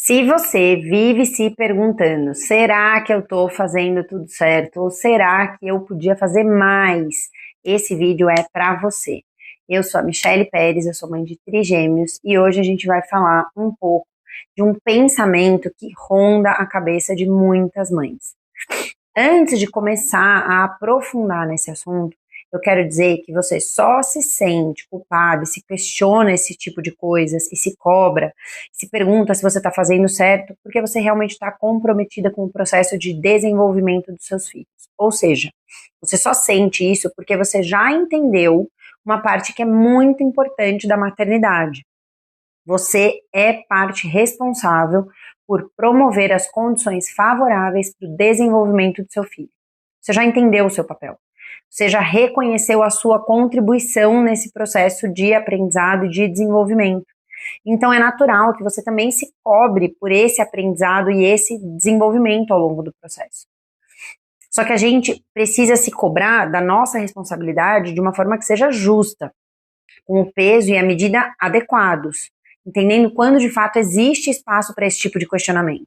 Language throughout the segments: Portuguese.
Se você vive se perguntando, será que eu estou fazendo tudo certo? Ou será que eu podia fazer mais? Esse vídeo é para você. Eu sou a Michele Pérez, eu sou mãe de trigêmeos e hoje a gente vai falar um pouco de um pensamento que ronda a cabeça de muitas mães. Antes de começar a aprofundar nesse assunto, eu quero dizer que você só se sente culpado e se questiona esse tipo de coisas e se cobra, se pergunta se você está fazendo certo, porque você realmente está comprometida com o processo de desenvolvimento dos seus filhos. Ou seja, você só sente isso porque você já entendeu uma parte que é muito importante da maternidade. Você é parte responsável por promover as condições favoráveis para o desenvolvimento do seu filho. Você já entendeu o seu papel. Você já reconheceu a sua contribuição nesse processo de aprendizado e de desenvolvimento. Então é natural que você também se cobre por esse aprendizado e esse desenvolvimento ao longo do processo. Só que a gente precisa se cobrar da nossa responsabilidade de uma forma que seja justa, com o peso e a medida adequados, entendendo quando de fato existe espaço para esse tipo de questionamento.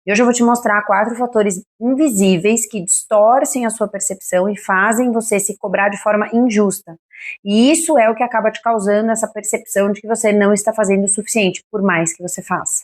E hoje eu vou te mostrar 4 fatores invisíveis que distorcem a sua percepção e fazem você se cobrar de forma injusta. E isso é o que acaba te causando essa percepção de que você não está fazendo o suficiente, por mais que você faça.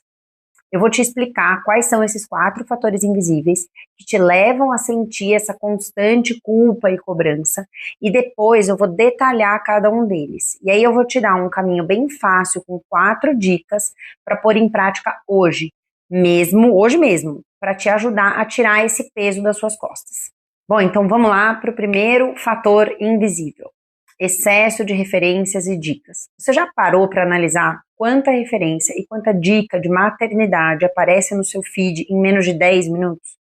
Eu vou te explicar quais são esses 4 fatores invisíveis que te levam a sentir essa constante culpa e cobrança, e depois eu vou detalhar cada um deles. E aí eu vou te dar um caminho bem fácil com 4 dicas para pôr em prática hoje mesmo, para te ajudar a tirar esse peso das suas costas. Bom, então vamos lá para o primeiro fator invisível: excesso de referências e dicas. Você já parou para analisar quanta referência e quanta dica de maternidade aparece no seu feed em menos de 10 minutos?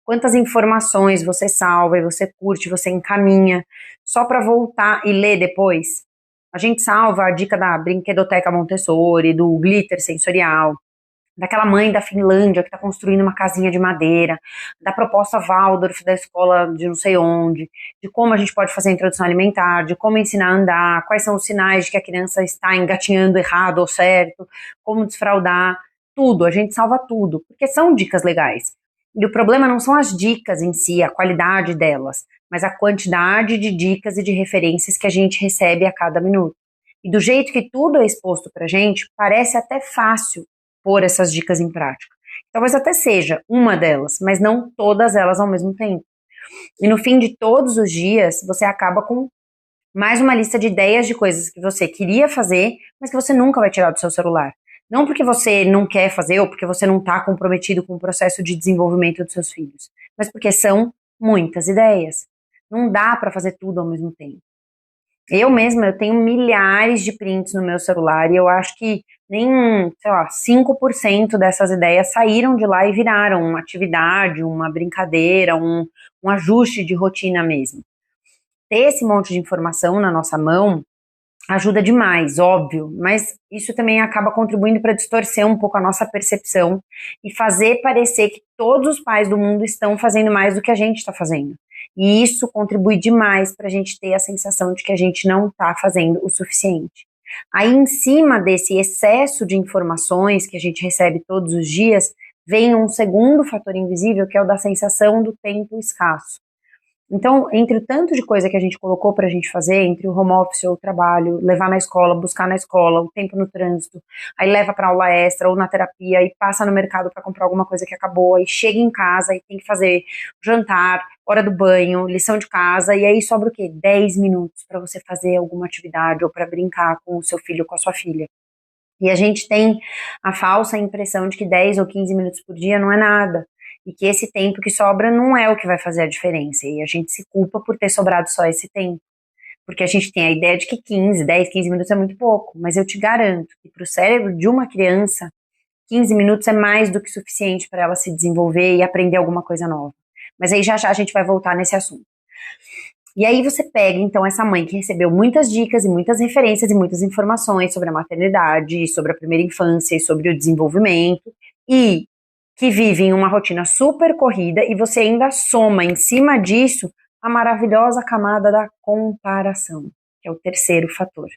Quantas informações você salva e você curte, você encaminha, só para voltar e ler depois? A gente salva a dica da Brinquedoteca Montessori, do glitter sensorial, daquela mãe da Finlândia que está construindo uma casinha de madeira, da proposta Waldorf da escola de não sei onde, de como a gente pode fazer a introdução alimentar, de como ensinar a andar, quais são os sinais de que a criança está engatinhando errado ou certo, como desfraldar, tudo, a gente salva tudo, porque são dicas legais. E o problema não são as dicas em si, a qualidade delas, mas a quantidade de dicas e de referências que a gente recebe a cada minuto. E do jeito que tudo é exposto pra gente, parece até fácil pôr essas dicas em prática. Talvez até seja uma delas, mas não todas elas ao mesmo tempo. E no fim de todos os dias, você acaba com mais uma lista de ideias de coisas que você queria fazer, mas que você nunca vai tirar do seu celular. Não porque você não quer fazer ou porque você não está comprometido com o processo de desenvolvimento dos seus filhos, mas porque são muitas ideias. Não dá para fazer tudo ao mesmo tempo. Eu mesma, eu tenho milhares de prints no meu celular e eu acho que nem, sei lá, 5% dessas ideias saíram de lá e viraram uma atividade, uma brincadeira, um ajuste de rotina mesmo. Ter esse monte de informação na nossa mão ajuda demais, óbvio, mas isso também acaba contribuindo para distorcer um pouco a nossa percepção e fazer parecer que todos os pais do mundo estão fazendo mais do que a gente está fazendo. E isso contribui demais para a gente ter a sensação de que a gente não está fazendo o suficiente. Aí, em cima desse excesso de informações que a gente recebe todos os dias, vem um segundo fator invisível, que é o da sensação do tempo escasso. Então, entre o tanto de coisa que a gente colocou para a gente fazer, entre o home office ou o trabalho, levar na escola, buscar na escola, o tempo no trânsito, aí leva para aula extra ou na terapia, aí passa no mercado para comprar alguma coisa que acabou, aí chega em casa e tem que fazer jantar, hora do banho, lição de casa, e aí sobra o quê? 10 minutos para você fazer alguma atividade ou para brincar com o seu filho ou com a sua filha. E a gente tem a falsa impressão de que 10 ou 15 minutos por dia não é nada. E que esse tempo que sobra não é o que vai fazer a diferença. E a gente se culpa por ter sobrado só esse tempo. Porque a gente tem a ideia de que 10, 15 minutos é muito pouco. Mas eu te garanto que para o cérebro de uma criança, 15 minutos é mais do que suficiente para ela se desenvolver e aprender alguma coisa nova. Mas aí já já a gente vai voltar nesse assunto. E aí você pega, então, essa mãe que recebeu muitas dicas e muitas referências e muitas informações sobre a maternidade, sobre a primeira infância e sobre o desenvolvimento, e que vive em uma rotina super corrida, e você ainda soma em cima disso a maravilhosa camada da comparação, que é o terceiro fator.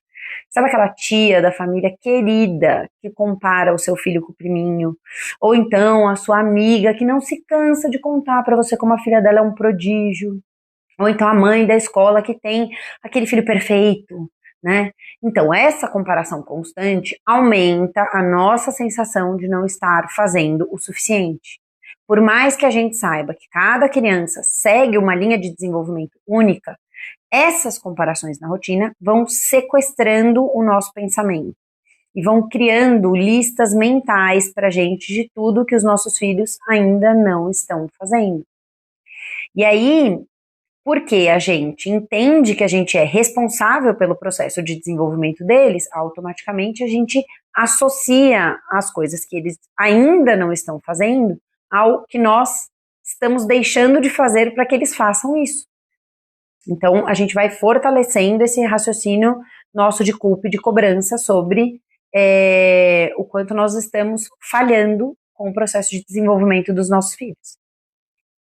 Sabe aquela tia da família querida que compara o seu filho com o priminho? Ou então a sua amiga que não se cansa de contar para você como a filha dela é um prodígio? Ou então a mãe da escola que tem aquele filho perfeito, né? Então, essa comparação constante aumenta a nossa sensação de não estar fazendo o suficiente. Por mais que a gente saiba que cada criança segue uma linha de desenvolvimento única, essas comparações na rotina vão sequestrando o nosso pensamento e vão criando listas mentais para a gente de tudo que os nossos filhos ainda não estão fazendo. E aí, porque a gente entende que a gente é responsável pelo processo de desenvolvimento deles, automaticamente a gente associa as coisas que eles ainda não estão fazendo ao que nós estamos deixando de fazer para que eles façam isso. Então, a gente vai fortalecendo esse raciocínio nosso de culpa e de cobrança sobre o quanto nós estamos falhando com o processo de desenvolvimento dos nossos filhos.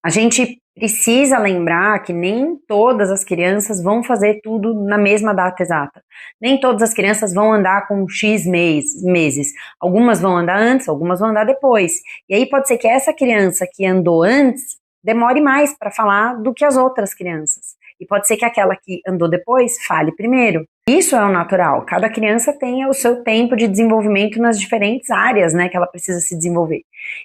A gente precisa lembrar que nem todas as crianças vão fazer tudo na mesma data exata. Nem todas as crianças vão andar com X meses. Algumas vão andar antes, algumas vão andar depois. E aí pode ser que essa criança que andou antes demore mais para falar do que as outras crianças. E pode ser que aquela que andou depois fale primeiro. Isso é o natural. Cada criança tem o seu tempo de desenvolvimento nas diferentes áreas, né, que ela precisa se desenvolver.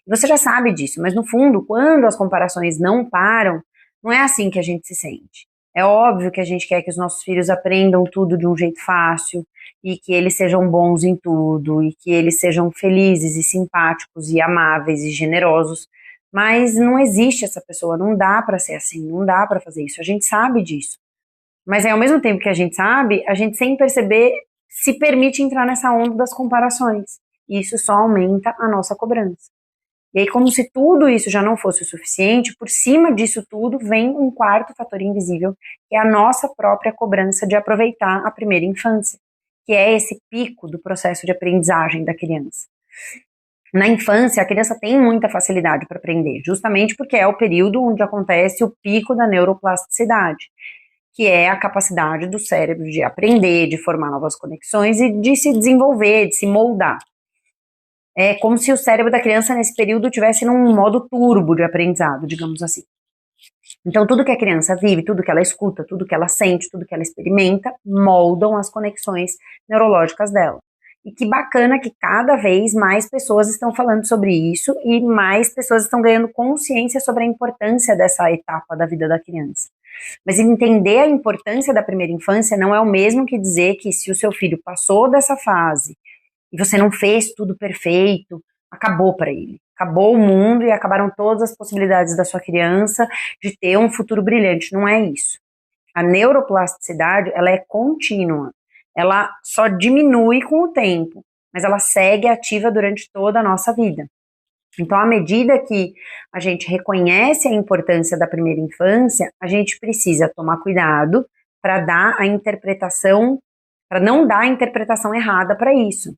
E você já sabe disso, mas no fundo, quando as comparações não param, não é assim que a gente se sente. É óbvio que a gente quer que os nossos filhos aprendam tudo de um jeito fácil e que eles sejam bons em tudo e que eles sejam felizes e simpáticos e amáveis e generosos. Mas não existe essa pessoa, não dá para ser assim, não dá para fazer isso, a gente sabe disso. Mas ao mesmo tempo que a gente sabe, a gente sem perceber se permite entrar nessa onda das comparações. E isso só aumenta a nossa cobrança. E aí, como se tudo isso já não fosse o suficiente, por cima disso tudo vem um quarto fator invisível, que é a nossa própria cobrança de aproveitar a primeira infância, que é esse pico do processo de aprendizagem da criança. Na infância, a criança tem muita facilidade para aprender, justamente porque é o período onde acontece o pico da neuroplasticidade, que é a capacidade do cérebro de aprender, de formar novas conexões e de se desenvolver, de se moldar. É como se o cérebro da criança nesse período estivesse num modo turbo de aprendizado, digamos assim. Então, tudo que a criança vive, tudo que ela escuta, tudo que ela sente, tudo que ela experimenta, moldam as conexões neurológicas dela. E que bacana que cada vez mais pessoas estão falando sobre isso e mais pessoas estão ganhando consciência sobre a importância dessa etapa da vida da criança. Mas entender a importância da primeira infância não é o mesmo que dizer que se o seu filho passou dessa fase e você não fez tudo perfeito, acabou para ele. Acabou o mundo e acabaram todas as possibilidades da sua criança de ter um futuro brilhante. Não é isso. A neuroplasticidade, ela é contínua. Ela só diminui com o tempo, mas ela segue ativa durante toda a nossa vida. Então, à medida que a gente reconhece a importância da primeira infância, a gente precisa tomar cuidado para dar a interpretação, para não dar a interpretação errada para isso.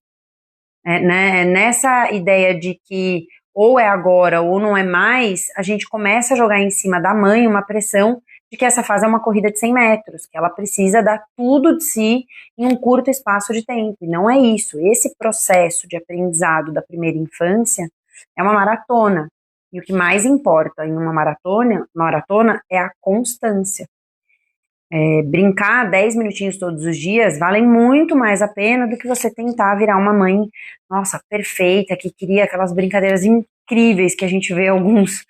Nessa ideia de que ou é agora ou não é mais, a gente começa a jogar em cima da mãe uma pressão de que essa fase é uma corrida de 100 metros, que ela precisa dar tudo de si em um curto espaço de tempo. E não é isso. Esse processo de aprendizado da primeira infância é uma maratona. E o que mais importa em uma maratona é a constância. Brincar 10 minutinhos todos os dias valem muito mais a pena do que você tentar virar uma mãe, nossa, perfeita, que queria aquelas brincadeiras incríveis que a gente vê alguns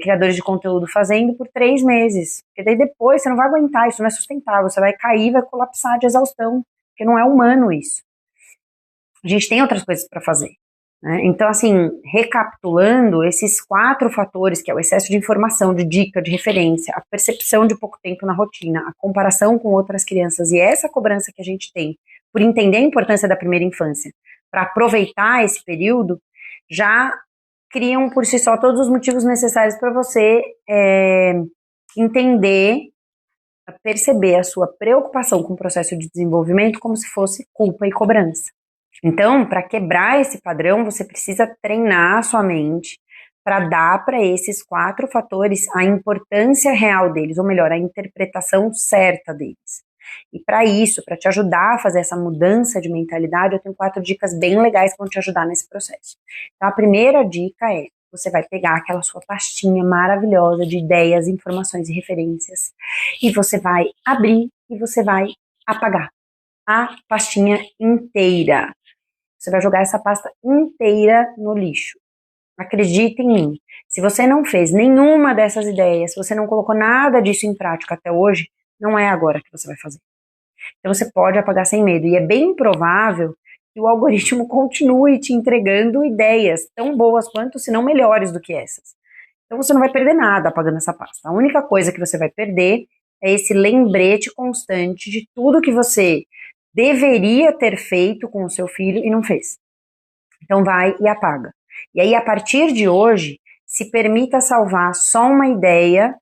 criadores de conteúdo fazendo por 3 meses. Porque daí depois você não vai aguentar, isso não é sustentável, você vai cair, vai colapsar de exaustão, porque não é humano isso. A gente tem outras coisas para fazer. Então, assim, recapitulando, esses 4 fatores, que é o excesso de informação, de dica, de referência, a percepção de pouco tempo na rotina, a comparação com outras crianças e essa cobrança que a gente tem por entender a importância da primeira infância, para aproveitar esse período, já criam por si só todos os motivos necessários para você entender, perceber a sua preocupação com o processo de desenvolvimento como se fosse culpa e cobrança. Então, para quebrar esse padrão, você precisa treinar a sua mente para dar para esses 4 fatores a importância real deles, ou melhor, a interpretação certa deles. E para isso, para te ajudar a fazer essa mudança de mentalidade, eu tenho 4 dicas bem legais que vão te ajudar nesse processo. Então, a primeira dica é: você vai pegar aquela sua pastinha maravilhosa de ideias, informações e referências e você vai abrir e você vai apagar a pastinha inteira. Você vai jogar essa pasta inteira no lixo. Acredita em mim. Se você não fez nenhuma dessas ideias, se você não colocou nada disso em prática até hoje, não é agora que você vai fazer. Então você pode apagar sem medo. E é bem provável que o algoritmo continue te entregando ideias tão boas quanto, se não melhores do que essas. Então você não vai perder nada apagando essa pasta. A única coisa que você vai perder é esse lembrete constante de tudo que você deveria ter feito com o seu filho e não fez. Então vai e apaga. E aí, a partir de hoje, se permita salvar só uma ideia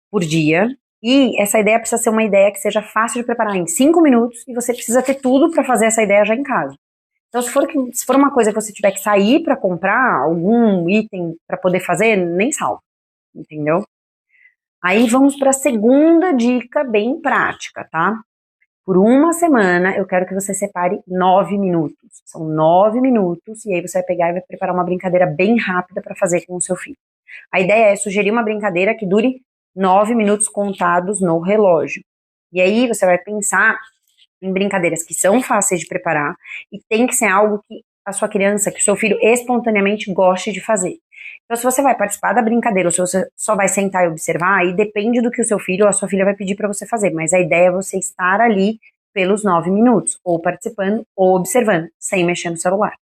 por dia. E essa ideia precisa ser uma ideia que seja fácil de preparar em 5 minutos e você precisa ter tudo para fazer essa ideia já em casa. Então, se for uma coisa que você tiver que sair para comprar algum item para poder fazer, nem salva, entendeu? Aí vamos para a segunda dica bem prática, tá? Por uma semana, eu quero que você separe 9 minutos. São 9 minutos, e aí você vai pegar e vai preparar uma brincadeira bem rápida para fazer com o seu filho. A ideia é sugerir uma brincadeira que dure 9 minutos contados no relógio. E aí você vai pensar em brincadeiras que são fáceis de preparar e tem que ser algo que a sua criança, que o seu filho espontaneamente goste de fazer. Então, se você vai participar da brincadeira ou se você só vai sentar e observar, aí depende do que o seu filho ou a sua filha vai pedir para você fazer. Mas a ideia é você estar ali pelos 9 minutos, ou participando ou observando, sem mexer no celular.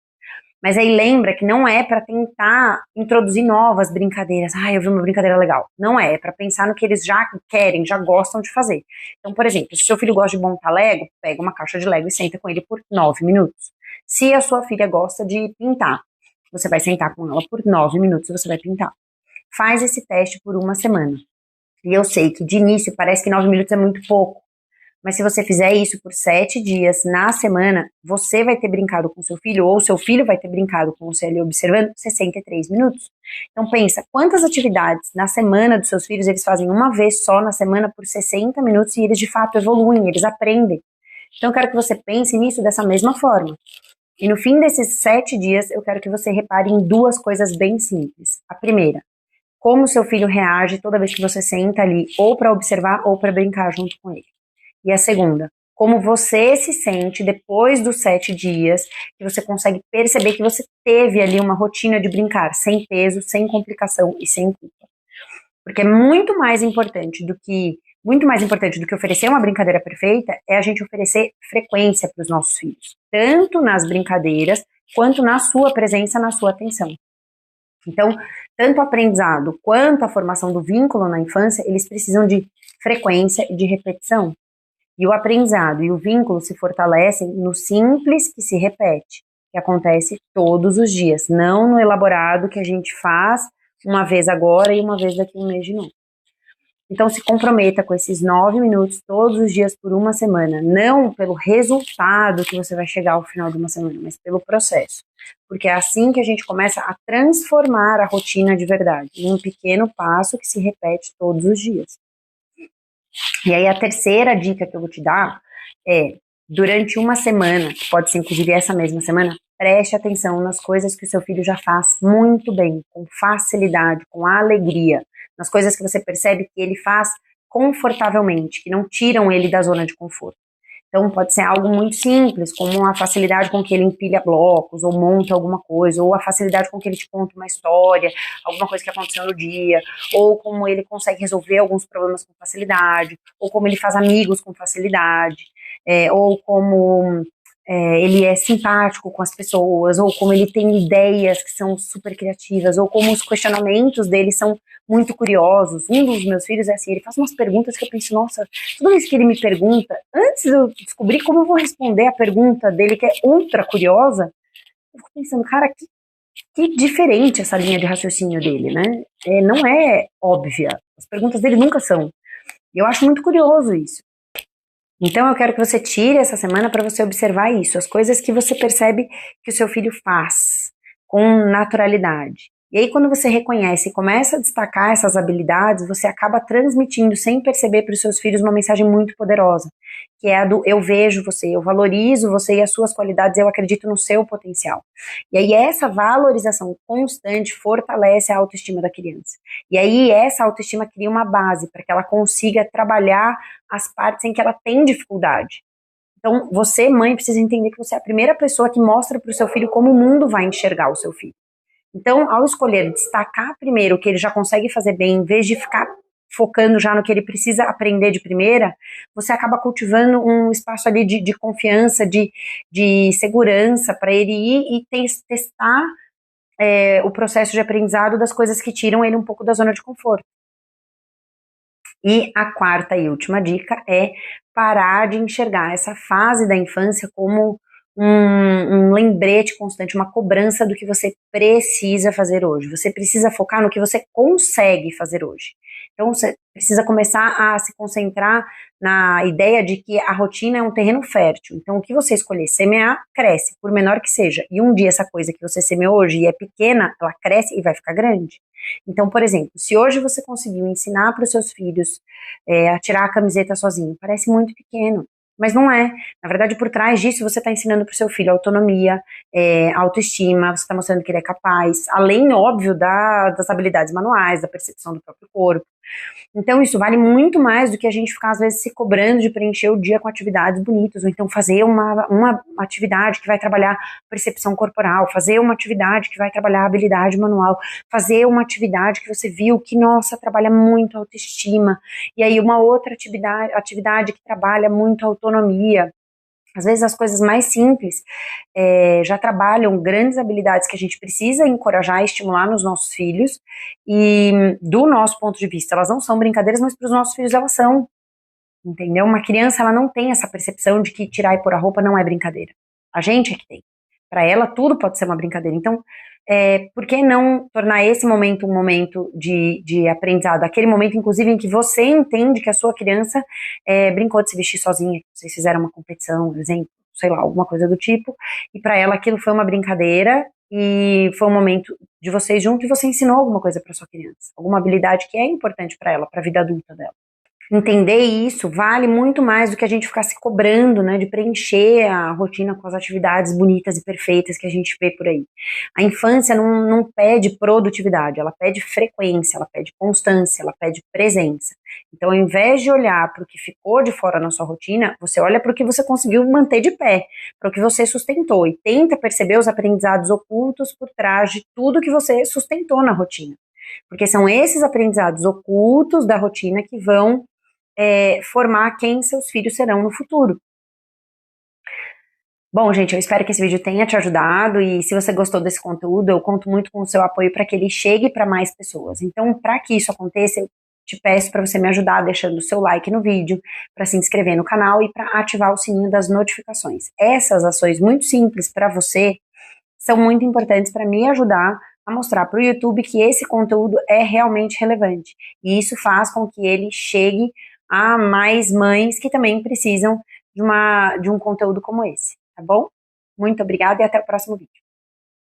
Mas aí lembra que não é para tentar introduzir novas brincadeiras. Ah, eu vi uma brincadeira legal. Não é para pensar no que eles já querem, já gostam de fazer. Então, por exemplo, se o seu filho gosta de montar Lego, pega uma caixa de Lego e senta com ele por 9 minutos. Se a sua filha gosta de pintar, você vai sentar com ela por 9 minutos e você vai pintar. Faz esse teste por uma semana. E eu sei que de início parece que 9 minutos é muito pouco. Mas se você fizer isso por 7 dias na semana, você vai ter brincado com seu filho, ou seu filho vai ter brincado com você ali observando 63 minutos. Então pensa, quantas atividades na semana dos seus filhos eles fazem uma vez só na semana por 60 minutos e eles de fato evoluem, eles aprendem. Então eu quero que você pense nisso dessa mesma forma. E no fim desses 7 dias, eu quero que você repare em 2 coisas bem simples. A primeira, como seu filho reage toda vez que você senta ali, ou para observar ou para brincar junto com ele. E a segunda, como você se sente depois dos 7 dias, que você consegue perceber que você teve ali uma rotina de brincar, sem peso, sem complicação e sem culpa. Porque é muito mais importante do que oferecer uma brincadeira perfeita é a gente oferecer frequência para os nossos filhos, tanto nas brincadeiras quanto na sua presença, na sua atenção. Então, tanto o aprendizado quanto a formação do vínculo na infância, eles precisam de frequência e de repetição. E o aprendizado e o vínculo se fortalecem no simples que se repete, que acontece todos os dias, não no elaborado que a gente faz uma vez agora e uma vez daqui a um mês de novo. Então se comprometa com esses 9 minutos todos os dias por uma semana, não pelo resultado que você vai chegar ao final de uma semana, mas pelo processo. Porque é assim que a gente começa a transformar a rotina de verdade, em um pequeno passo que se repete todos os dias. E aí a terceira dica que eu vou te dar é, durante uma semana, que pode ser inclusive essa mesma semana, preste atenção nas coisas que o seu filho já faz muito bem, com facilidade, com alegria, nas coisas que você percebe que ele faz confortavelmente, que não tiram ele da zona de conforto. Então pode ser algo muito simples, como a facilidade com que ele empilha blocos, ou monta alguma coisa, ou a facilidade com que ele te conta uma história, alguma coisa que aconteceu no dia, ou como ele consegue resolver alguns problemas com facilidade, ou como ele faz amigos com facilidade, ou como ele é simpático com as pessoas, ou como ele tem ideias que são super criativas, ou como os questionamentos dele são muito curiosos. Um dos meus filhos é assim, ele faz umas perguntas que eu penso, nossa, toda vez que ele me pergunta, antes de eu descobrir como eu vou responder a pergunta dele, que é ultra curiosa, eu fico pensando, cara, que diferente essa linha de raciocínio dele, né? Não é óbvia, as perguntas dele nunca são. E eu acho muito curioso isso. Então eu quero que você tire essa semana para você observar isso, as coisas que você percebe que o seu filho faz com naturalidade. E aí, quando você reconhece e começa a destacar essas habilidades, você acaba transmitindo, sem perceber, para os seus filhos uma mensagem muito poderosa, que é a do eu vejo você, eu valorizo você e as suas qualidades, eu acredito no seu potencial. E aí, essa valorização constante fortalece a autoestima da criança. E aí, essa autoestima cria uma base para que ela consiga trabalhar as partes em que ela tem dificuldade. Então, você, mãe, precisa entender que você é a primeira pessoa que mostra para o seu filho como o mundo vai enxergar o seu filho. Então, ao escolher destacar primeiro o que ele já consegue fazer bem, em vez de ficar focando já no que ele precisa aprender de primeira, você acaba cultivando um espaço ali de confiança, de segurança para ele ir e testar o processo de aprendizado das coisas que tiram ele um pouco da zona de conforto. E a quarta e última dica é parar de enxergar essa fase da infância como um lembrete constante, uma cobrança do que você precisa fazer hoje. Você precisa focar no que você consegue fazer hoje. Então, você precisa começar a se concentrar na ideia de que a rotina é um terreno fértil. Então, o que você escolher semear, cresce, por menor que seja. E um dia essa coisa que você semeou hoje e é pequena, ela cresce e vai ficar grande. Então, por exemplo, se hoje você conseguiu ensinar para os seus filhos a tirar a camiseta sozinho, parece muito pequeno. Mas não é. Na verdade, por trás disso, você está ensinando para o seu filho autonomia, autoestima, você está mostrando que ele é capaz, além, óbvio, das habilidades manuais, da percepção do próprio corpo. Então, isso vale muito mais do que a gente ficar, às vezes, se cobrando de preencher o dia com atividades bonitas, ou então fazer uma atividade que vai trabalhar percepção corporal, fazer uma atividade que vai trabalhar habilidade manual, fazer uma atividade que você viu que, nossa, trabalha muito autoestima, e aí uma outra atividade que trabalha muito autonomia. Às vezes as coisas mais simples já trabalham grandes habilidades que a gente precisa encorajar e estimular nos nossos filhos, e do nosso ponto de vista, elas não são brincadeiras, mas para os nossos filhos elas são, entendeu? Uma criança, ela não tem essa percepção de que tirar e pôr a roupa não é brincadeira. A gente é que tem. Para ela, tudo pode ser uma brincadeira. Então, por que não tornar esse momento um momento de aprendizado? Aquele momento, inclusive, em que você entende que a sua criança brincou de se vestir sozinha, que vocês fizeram uma competição, por exemplo, sei lá, alguma coisa do tipo, e para ela aquilo foi uma brincadeira e foi um momento de vocês juntos e você ensinou alguma coisa para sua criança, alguma habilidade que é importante para ela, para a vida adulta dela. Entender isso vale muito mais do que a gente ficar se cobrando, né, de preencher a rotina com as atividades bonitas e perfeitas que a gente vê por aí. A infância não pede produtividade, ela pede frequência, ela pede constância, ela pede presença. Então, ao invés de olhar para o que ficou de fora na sua rotina, você olha para o que você conseguiu manter de pé, para o que você sustentou e tenta perceber os aprendizados ocultos por trás de tudo que você sustentou na rotina. Porque são esses aprendizados ocultos da rotina que vão formar quem seus filhos serão no futuro. Bom, gente, eu espero que esse vídeo tenha te ajudado e se você gostou desse conteúdo, eu conto muito com o seu apoio para que ele chegue para mais pessoas. Então, para que isso aconteça, eu te peço para você me ajudar deixando o seu like no vídeo, para se inscrever no canal e para ativar o sininho das notificações. Essas ações muito simples para você são muito importantes para me ajudar a mostrar para o YouTube que esse conteúdo é realmente relevante. E isso faz com que ele chegue a mais mães que também precisam de um conteúdo como esse, tá bom? Muito obrigada e até o próximo vídeo.